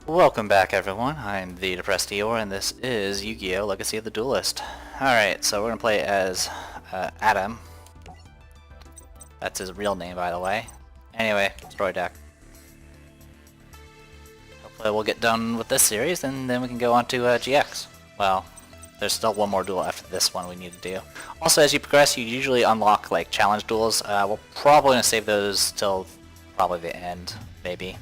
Welcome back, everyone. I'm the Depressed Eeyore, and this is Yu-Gi-Oh! Legacy of the Duelist. Alright, so we're gonna play as Adam. That's his real name, by the way. Anyway, story deck. Hopefully we'll get done with this series, and then we can go on to GX. Well, there's still one more duel after this one we need to do. Also, as you progress, you usually unlock, like, challenge duels. We're probably gonna save those till probably the end, maybe.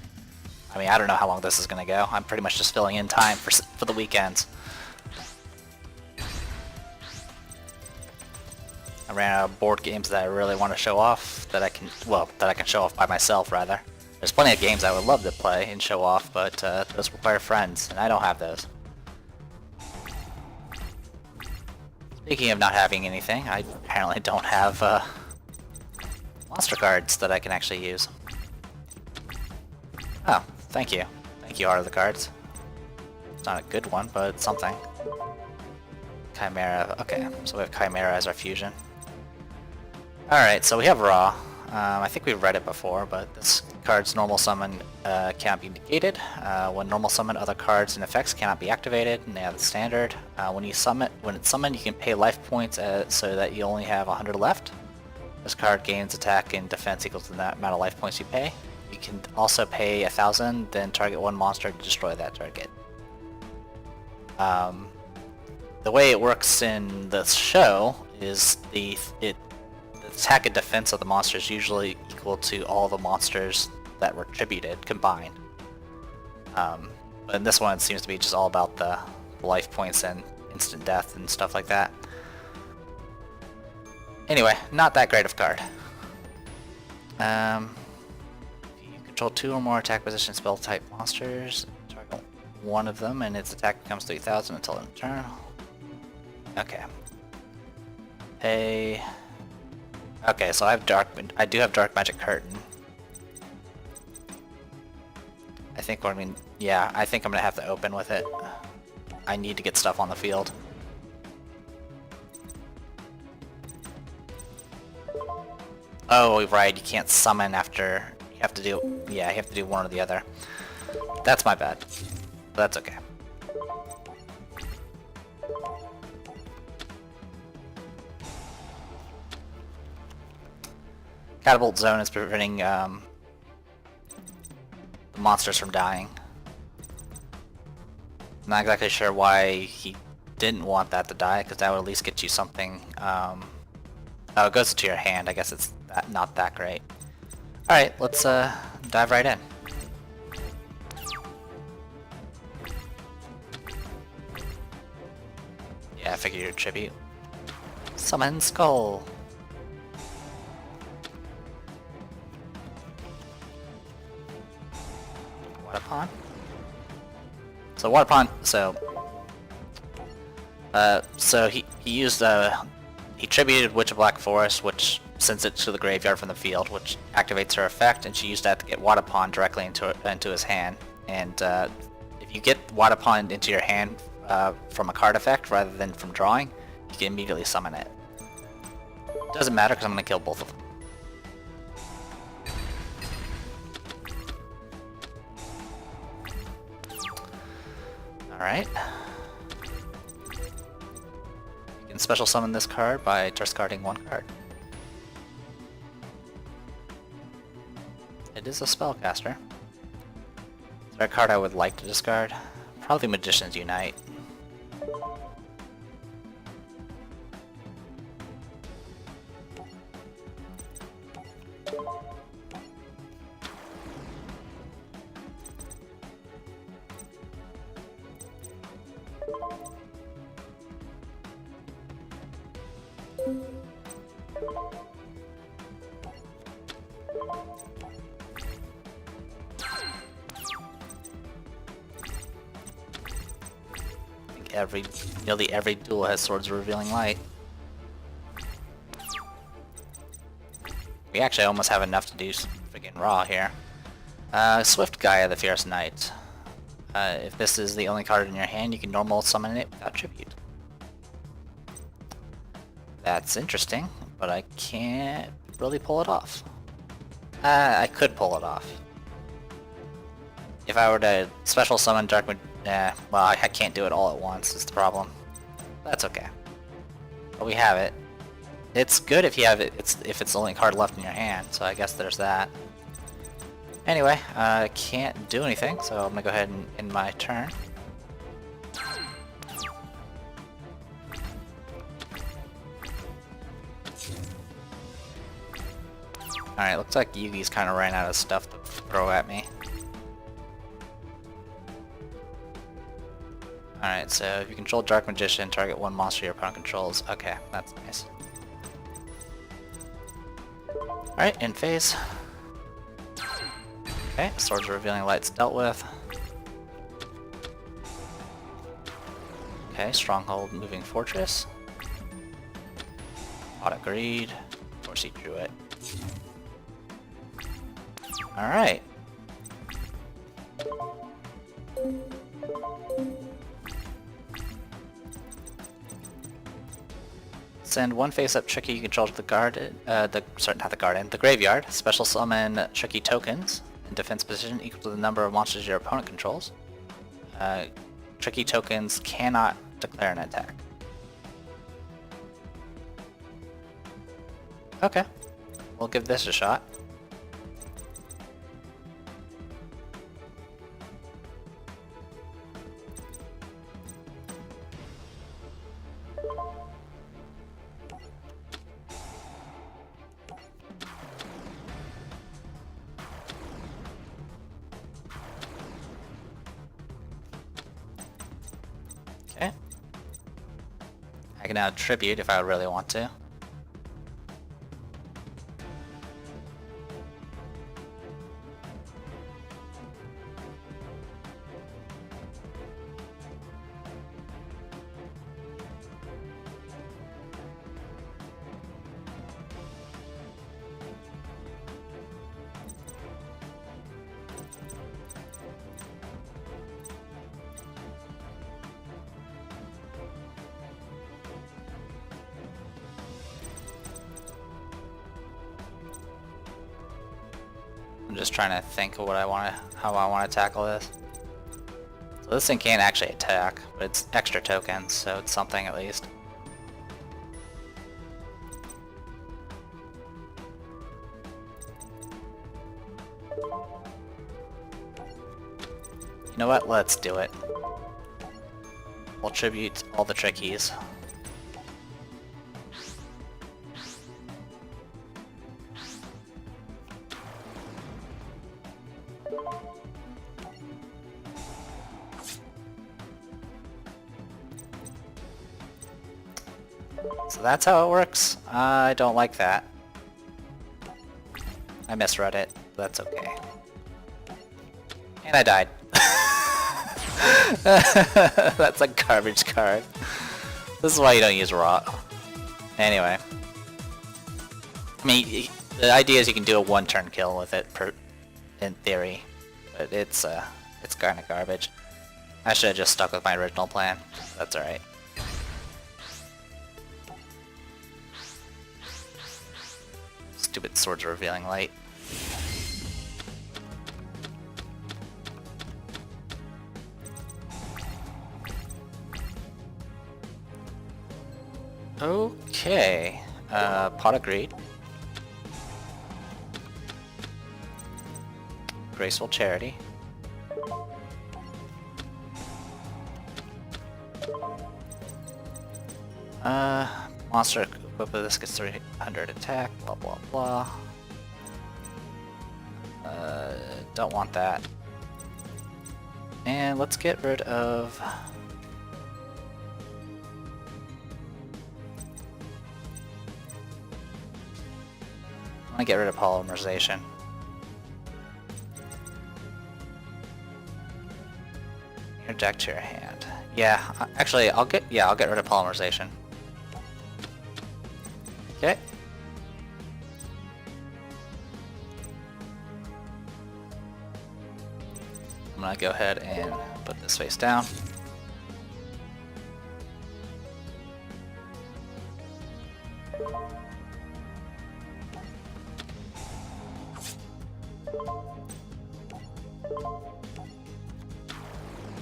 I mean, I don't know how long this is going to go. I'm pretty much just filling in time for the weekends. I ran out of board games that I really want to show off, that I can show off by myself, rather. There's plenty of games I would love to play and show off, but those require friends, and I don't have those. Speaking of not having anything, I apparently don't have monster cards that I can actually use. Oh, thank you. Thank you, Art of the Cards. It's not a good one, but it's something. Chimera. Okay, so we have Chimera as our fusion. Alright, so we have Raw. I think we've read it before, but this card's normal summon cannot be negated. When normal summon, other cards and effects cannot be activated, and they have the standard. When it's summoned, you can pay life points so that you only have 100 left. This card gains attack and defense equal to the amount of life points you pay. You can also pay 1,000, then target one monster to destroy that target. The way it works in the show is the attack and defense of the monster is usually equal to all the monsters that were tributed combined. But in this one, it seems to be just all about the life points and instant death and stuff like that. Anyway, not that great of a card. Control 2 or more attack position spell type monsters. Target one of them and its attack becomes 3,000 until end of turn. Okay. Hey. Okay, so I do have Dark Magic Curtain. I think I think I'm gonna have to open with it. I need to get stuff on the field. Oh, right, you can't summon after. You have to do one or the other. That's my bad. That's okay. Catapult Zone is preventing monsters from dying. I'm not exactly sure why he didn't want that to die, because that would at least get you something. Oh, it goes into your hand. I guess it's not that great. Alright, let's dive right in. Yeah, I figured you'd tribute. Summon Skull! Waterpon? So Waterpon, so he used he tributed Witch of Black Forest, which sends it to the graveyard from the field, which activates her effect, and she used that to get Waterpon directly into his hand. And if you get Waterpon into your hand from a card effect rather than from drawing, you can immediately summon it. Doesn't matter because I'm going to kill both of them. Alright. You can special summon this card by discarding one card. It is a spellcaster. Is there a card I would like to discard? Probably Magician's Unite. Nearly every duel has Swords of Revealing Light. We actually almost have enough to do freaking Raw here. Swift Gaia the Fierce Knight. If this is the only card in your hand, you can normal summon it without tribute. That's interesting, but I can't really pull it off. I could pull it off. if I were to special summon Dark well, I can't do it all at once, is the problem. That's okay. But we have it. It's good if you have it, if it's the only card left in your hand, so I guess there's that. Anyway, I can't do anything, so I'm gonna go ahead and end my turn. Alright, looks like Yugi's kind of ran out of stuff to throw at me. Alright, so if you control Dark Magician, target one monster your opponent controls. Okay, that's nice. Alright, in phase. Okay, Swords of Revealing Light's dealt with. Okay, Stronghold Moving Fortress. Pot of Greed. Of course he drew it. Alright. Send one face-up Tricky you control to the garden, sorry, not the garden, the graveyard. Special summon Tricky tokens in defense position equal to the number of monsters your opponent controls. Tricky tokens cannot declare an attack. Okay, we'll give this a shot. Okay. I can now tribute if I really want to. I'm just trying to think of what how I want to tackle this. So this thing can't actually attack, but it's extra tokens, so it's something at least. You know what? Let's do it. We'll tribute all the trickies. So that's how it works? I don't like that. I misread it. That's okay. And I died. That's a garbage card. This is why you don't use Raw. Anyway. I mean, the idea is you can do a one-turn kill with it, in theory. But it's kinda garbage. I should have just stuck with my original plan. That's alright. Stupid Swords of Revealing Light. Okay. Pot of Greed. Graceful Charity. Monster equipped with this gets 300 attack, blah blah blah. Don't want that. And let's get rid of... I want to get rid of polymerization. Your deck to your hand. Yeah, actually, I'll get rid of polymerization. Okay. I'm gonna go ahead and put this face down.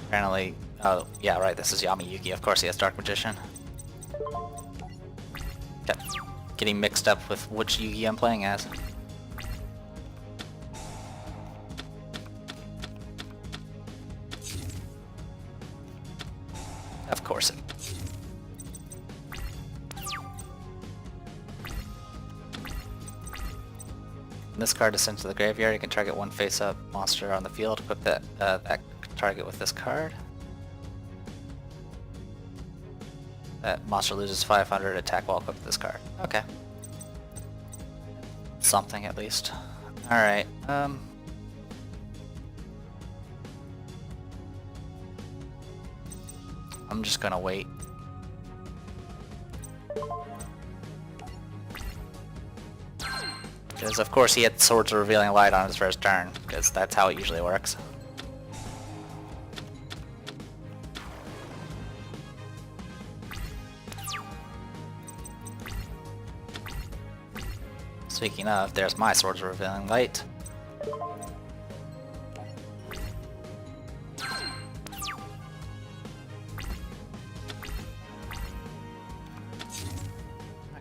Apparently, oh yeah, right. This is Yami Yugi. Of course, he has Dark Magician. Kept getting mixed up with which Yugi I'm playing as. Of course. When this card descends to the graveyard, you can target one face-up monster on the field. Equip that target with this card. That monster loses 500 attack while equipped with this card. Okay. Something at least. Alright, I'm just gonna wait. Because of course he had Swords of Revealing Light on his first turn, because that's how it usually works. Speaking of, there's my Swords of Revealing Light.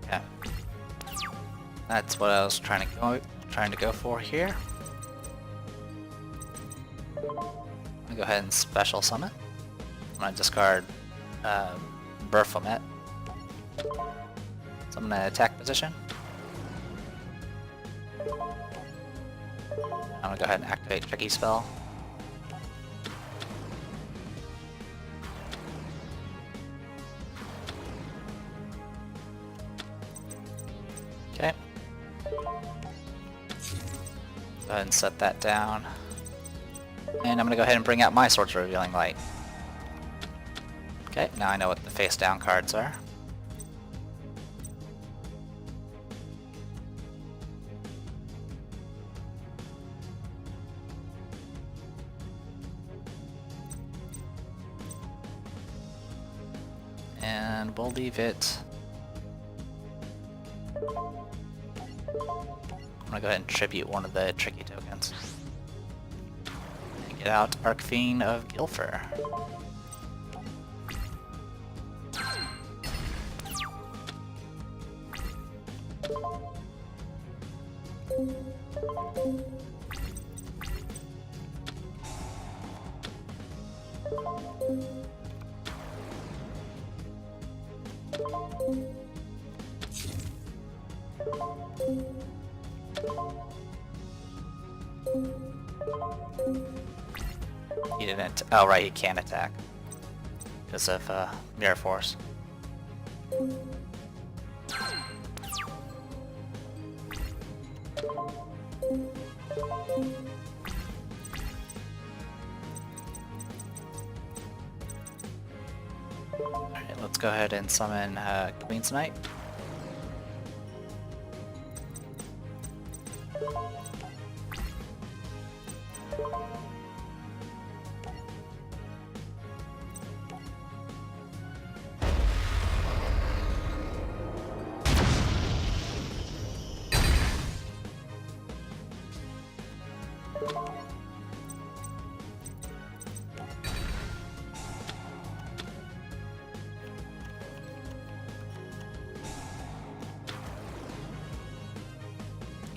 Okay. That's what I was trying to go for here. I'm gonna go ahead and special summon. I'm gonna discard Baphomet. So I'm gonna attack position. I'm gonna go ahead and activate Tricky Spell. Okay. Go ahead and set that down. And I'm gonna go ahead and bring out my Swords of Revealing Light. Okay, now I know what the face down cards are. And we'll leave it. I'm gonna go ahead and tribute one of the tricky tokens. And get out Archfiend of Gilfer. He didn't. Oh, right, he can attack because of Mirror Force. Alright, let's go ahead and summon Queen's Knight.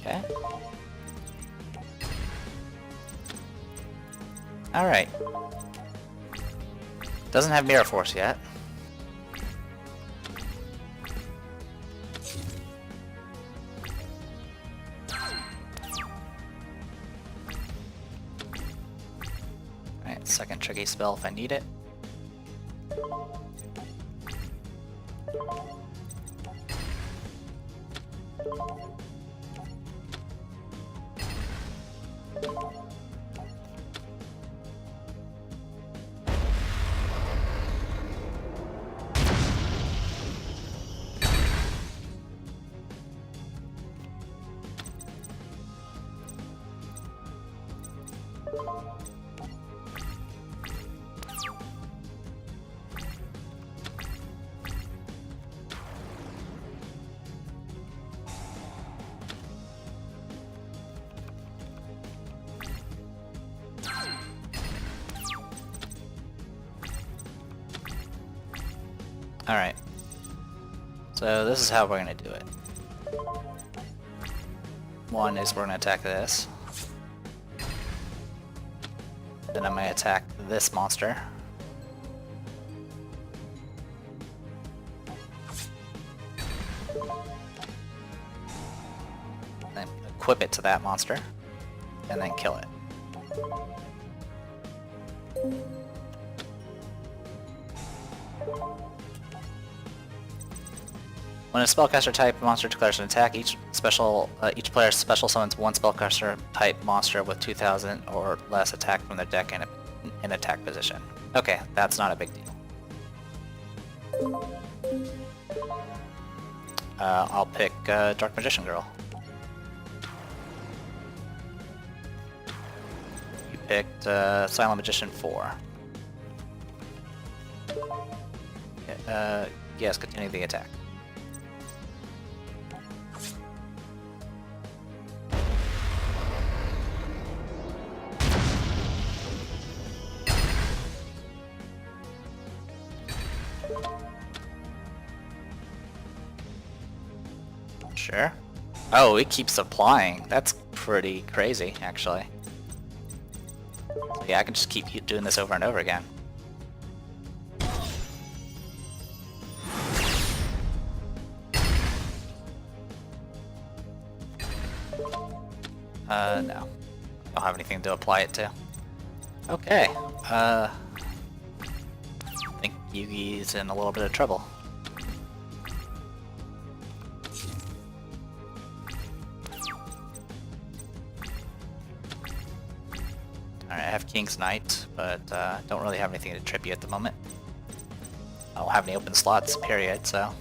Okay. Alright. Doesn't have Mirror Force yet. Alright, second tricky spell if I need it. Alright. So this is how we're gonna do it. One is we're gonna attack this. Then I'm gonna attack this monster. Then equip it to that monster. And then kill it. When a spellcaster type monster declares an attack, each player special summons one spellcaster type monster with 2,000 or less attack from their deck in attack position. Okay, that's not a big deal. I'll pick Dark Magician Girl. You picked Silent Magician 4. Yes, continue the attack. Sure. Oh, it keeps applying. That's pretty crazy, actually. So yeah, I can just keep doing this over and over again. No. I don't have anything to apply it to. Okay. I think Yugi's in a little bit of trouble. Alright, I have King's Knight, but don't really have anything to trip you at the moment. I don't have any open slots, period, so...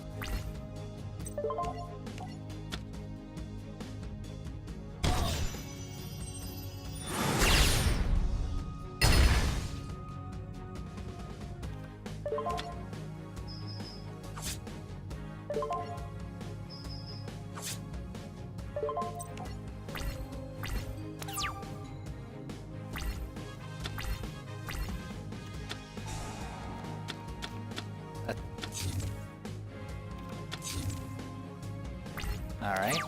Alright.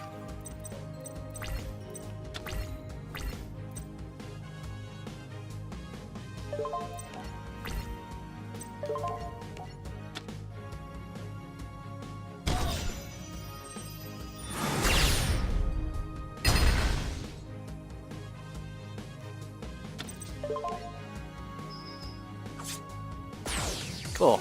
Cool.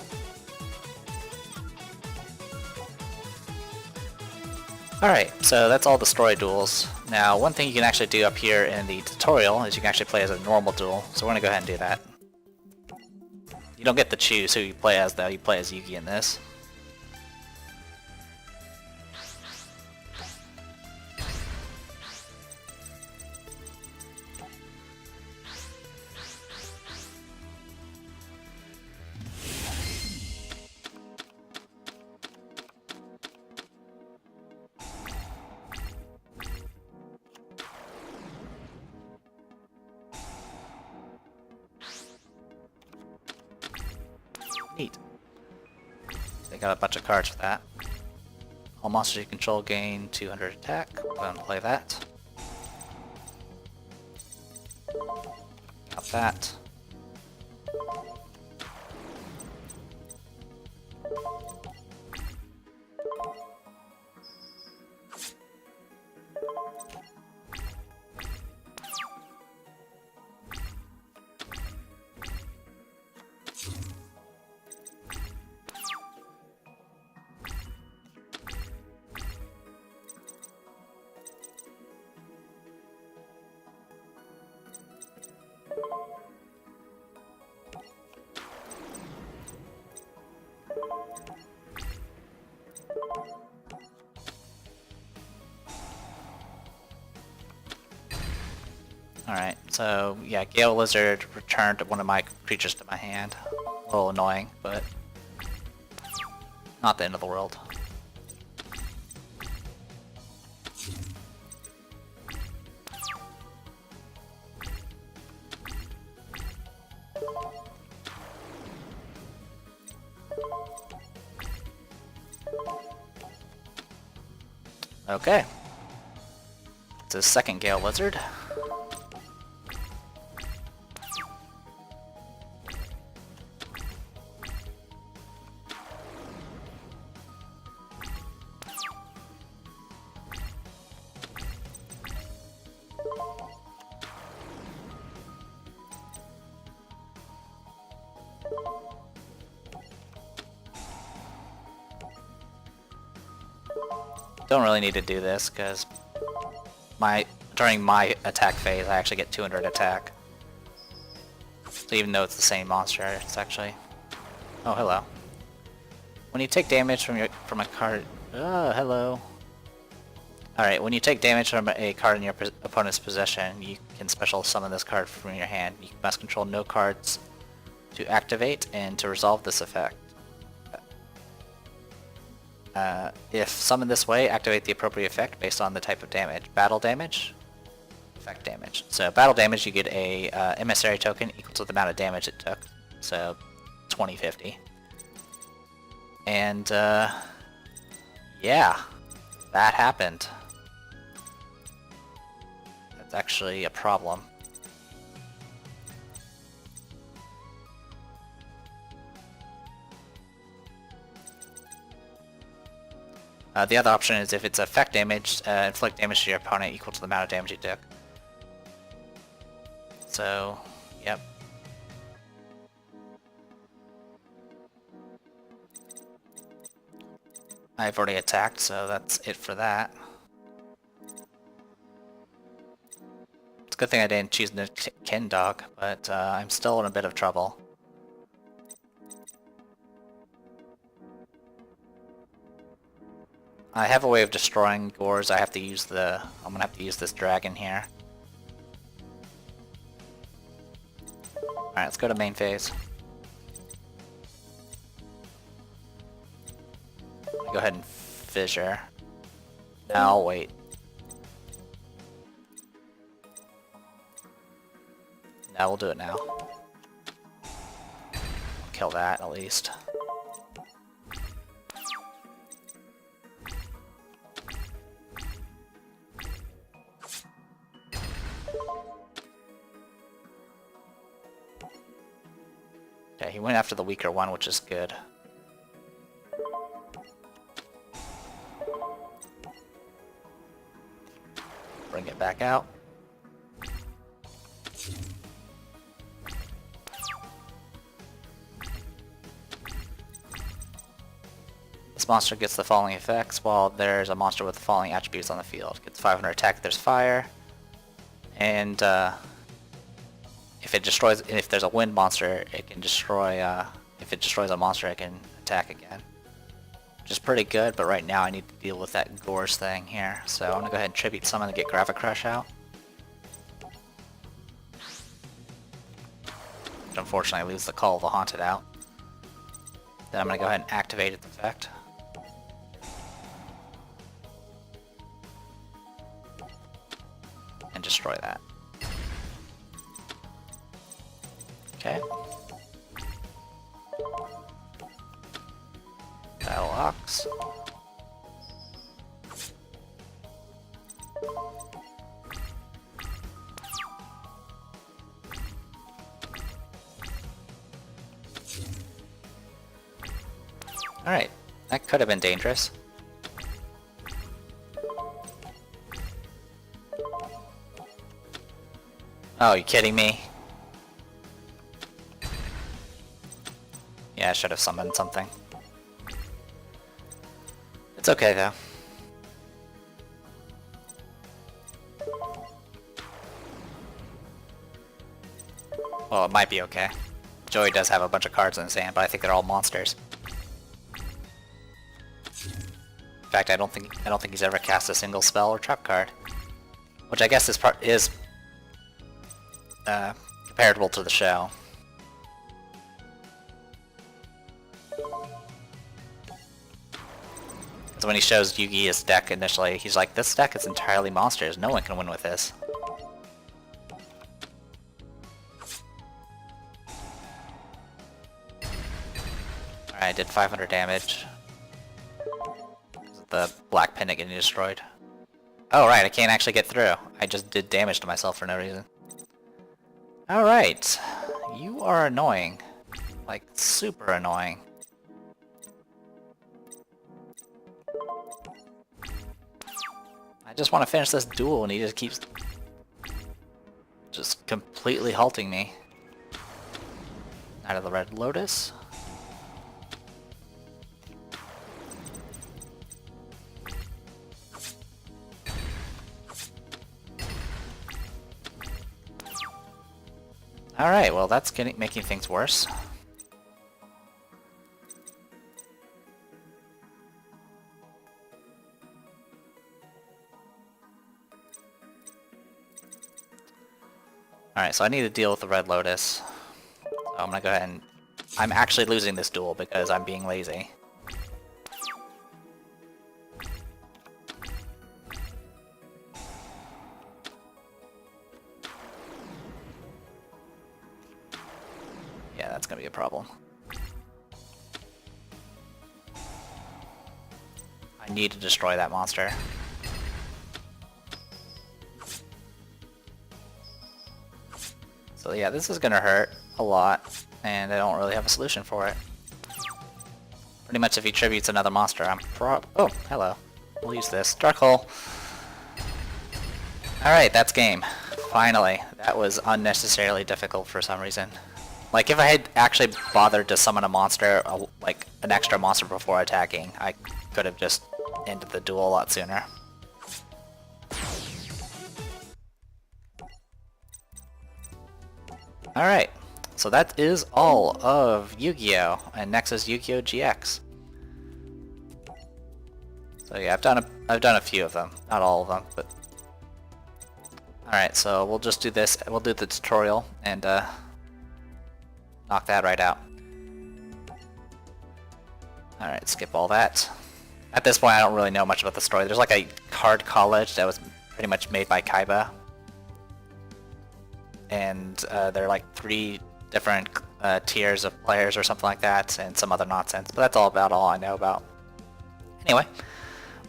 Alright, so that's all the story duels. Now, one thing you can actually do up here in the tutorial is you can actually play as a normal duel, so we're gonna go ahead and do that. You don't get to choose who you play as though, you play as Yugi in this. Neat. They got a bunch of cards for that. All monsters you control gain 200 attack. Go ahead and play that. Got that. Alright, so yeah, Gale Lizard returned one of my creatures to my hand. A little annoying, but not the end of the world. Okay. It's a second Gale Wizard. Don't really need to do this because during my attack phase I actually get 200 attack. So even though it's the same monster, it's actually... Oh, hello. When you take damage from a card... Oh, hello. Alright, when you take damage from a card in your opponent's possession, you can special summon this card from your hand. You must control no cards to activate and to resolve this effect. If summoned this way, activate the appropriate effect based on the type of damage. Battle damage, effect damage. So battle damage, you get a emissary token equal to the amount of damage it took. So 2050. And yeah, that happened. That's actually a problem. The other option is if it's effect damage, inflict damage to your opponent equal to the amount of damage you took. So, yep. I've already attacked, so that's it for that. It's a good thing I didn't choose the Kin Dog, but I'm still in a bit of trouble. I have a way of destroying Gores. I'm gonna have to use this dragon here. Alright, let's go to main phase. Go ahead and fissure. Now I'll wait. Now we'll do it now. Kill that at least. Okay, he went after the weaker one, which is good. Bring it back out. This monster gets the following effects while there's a monster with the following attributes on the field. Gets 500 attack if there's fire, and if there's a wind monster, it can destroy, if it destroys a monster, it can attack again. Which is pretty good, but right now I need to deal with that Gores thing here. So I'm gonna go ahead and Tribute Summon to get Gravicrush out. But unfortunately I lose the Call of the Haunted out. Then I'm gonna go ahead and activate its effect. And destroy that. Okay. Battle Ox. Alright, that could have been dangerous. Oh, you kidding me? Yeah, I should have summoned something. It's okay though. Well, it might be okay. Joey does have a bunch of cards in his hand, but I think they're all monsters. In fact, I don't think he's ever cast a single spell or trap card, which I guess is comparable to the show. Because when he shows Yugioh's deck initially, he's like, this deck is entirely monsters, no one can win with this. Alright, I did 500 damage. The black pendant getting destroyed. Oh right, I can't actually get through. I just did damage to myself for no reason. Alright. You are annoying. Like, super annoying. I just want to finish this duel and he just keeps just completely halting me. Out of the Red Lotus. Alright, well that's making things worse. Alright, so I need to deal with the Red Lotus. So I'm gonna go ahead and... I'm actually losing this duel because I'm being lazy. Yeah, that's gonna be a problem. I need to destroy that monster. So yeah, this is gonna hurt a lot, and I don't really have a solution for it. Pretty much if he tributes another monster, I'm oh, hello. We'll use this. Dark Hole. Alright, that's game. Finally. That was unnecessarily difficult for some reason. Like, if I had actually bothered to summon a monster, like, an extra monster before attacking, I could have just ended the duel a lot sooner. Alright, so that is all of Yu-Gi-Oh! And next is Yu-Gi-Oh! GX. So yeah, I've done a few of them, not all of them, but... Alright, so we'll just do this, we'll do the tutorial, and knock that right out. Alright, skip all that. At this point I don't really know much about the story. There's like a card college that was pretty much made by Kaiba. And there are like 3 different tiers of players or something like that, and some other nonsense. But that's about all I know about. Anyway,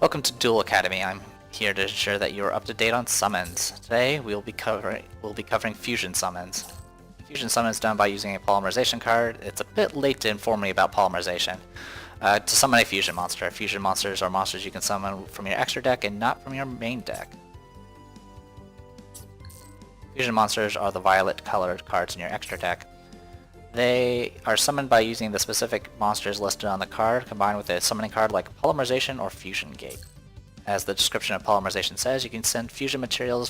welcome to Duel Academy. I'm here to ensure that you're up to date on summons. Today we'll be covering fusion summons. Fusion summons done by using a polymerization card. It's a bit late to inform me about polymerization. To summon a fusion monster. Fusion monsters are monsters you can summon from your extra deck and not from your main deck. Fusion monsters are the violet colored cards in your extra deck. They are summoned by using the specific monsters listed on the card, combined with a summoning card like Polymerization or Fusion Gate. As the description of Polymerization says, you can send fusion material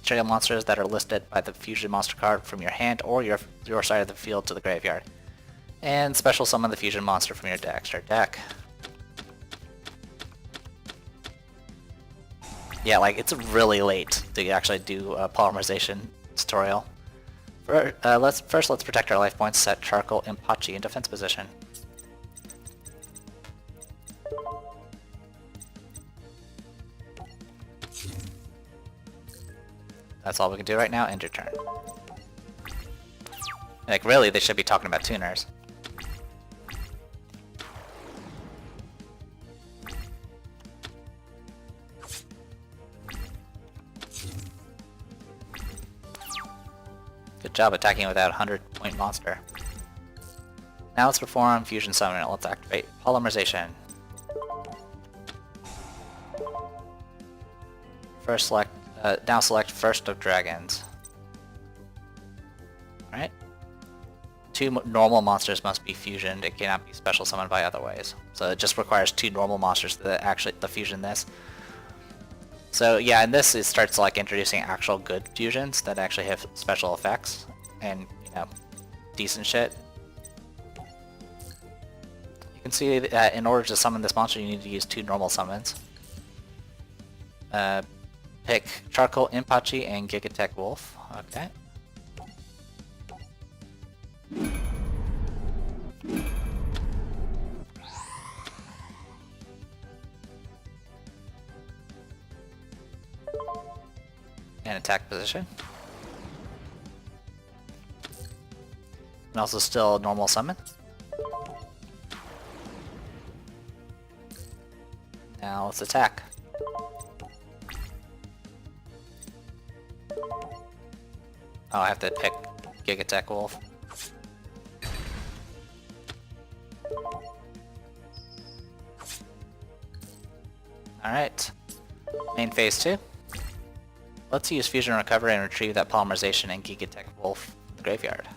monsters that are listed by the fusion monster card from your hand or your side of the field to the graveyard. And special summon the fusion monster from your extra deck. Yeah, like, it's really late to actually do a polymerization tutorial. Let's protect our life points, set Charcoal Impachi in defense position. That's all we can do right now, end your turn. Like, really, they should be talking about tuners. Good job attacking without a 100-point monster. Now let's perform Fusion Summon. Let's activate Polymerization. Now select First of Dragons. Alright. 2 normal monsters must be fusioned. It cannot be special summoned by other ways. So it just requires 2 normal monsters to actually fusion this. So yeah, in this it starts like introducing actual good fusions that actually have special effects and, you know, decent shit. You can see that in order to summon this monster you need to use 2 normal summons. Pick Charcoal Impachi and Gigatech Wolf. Okay. And attack position. And also still normal summon. Now let's attack. Oh, I have to pick Gigatech Wolf. Alright. Main phase 2. Let's use Fusion Recovery and retrieve that polymerization in Gigatech Wolf from the graveyard.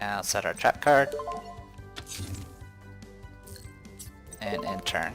Now set our trap card. And end turn.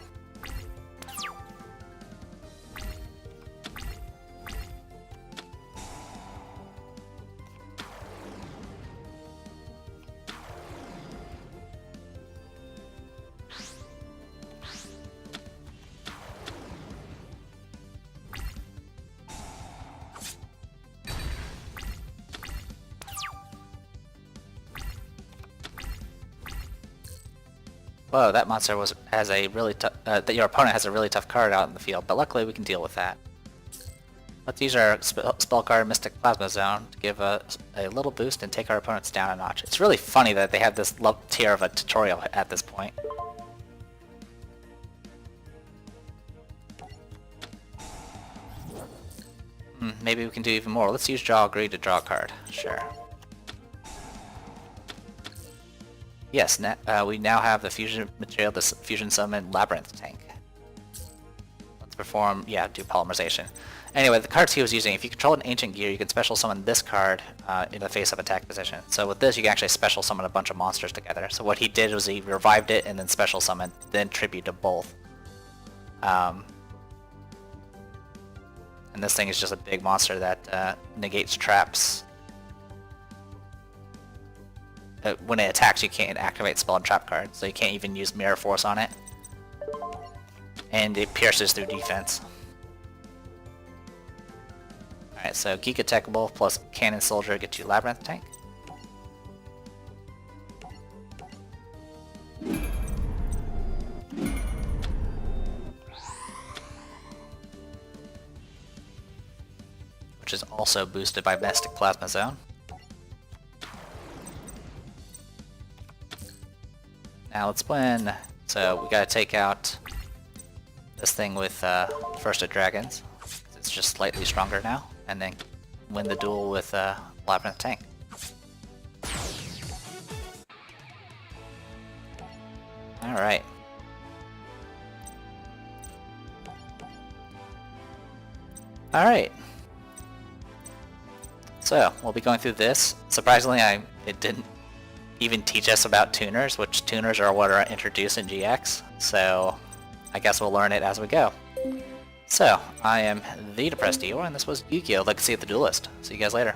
Whoa, that monster has a really tough. That your opponent has a really tough card out in the field, but luckily we can deal with that. Let's use our spell card Mystic Plasma Zone to give a little boost and take our opponents down a notch. It's really funny that they have this low tier of a tutorial at this point. Maybe we can do even more. Let's use Draw Agree to draw a card. Sure. Yes, we now have the fusion material to fusion summon Labyrinth Tank. Let's perform, do polymerization. Anyway, the cards he was using, if you control an Ancient Gear, you can special summon this card in the face-up attack position. So with this, you can actually special summon a bunch of monsters together. So what he did was he revived it and then special summoned, then tribute to both. And this thing is just a big monster that negates traps. When it attacks, you can't activate spell and trap cards, so you can't even use Mirror Force on it. And it pierces through defense. Alright, so Gigatech Wolf plus Cannon Soldier gets you Labyrinth Tank. Which is also boosted by Mystic Plasma Zone. Now let's win. So we gotta take out this thing with First of Dragons. It's just slightly stronger now. And then win the duel with Labyrinth Tank. Alright. Alright. So, we'll be going through this. Surprisingly, it didn't even teach us about tuners, which tuners are what are introduced in GX, so I guess we'll learn it as we go. So, I am the Depressed Eeyore, and this was Yugioh, Legacy of the Duelist. See you guys later.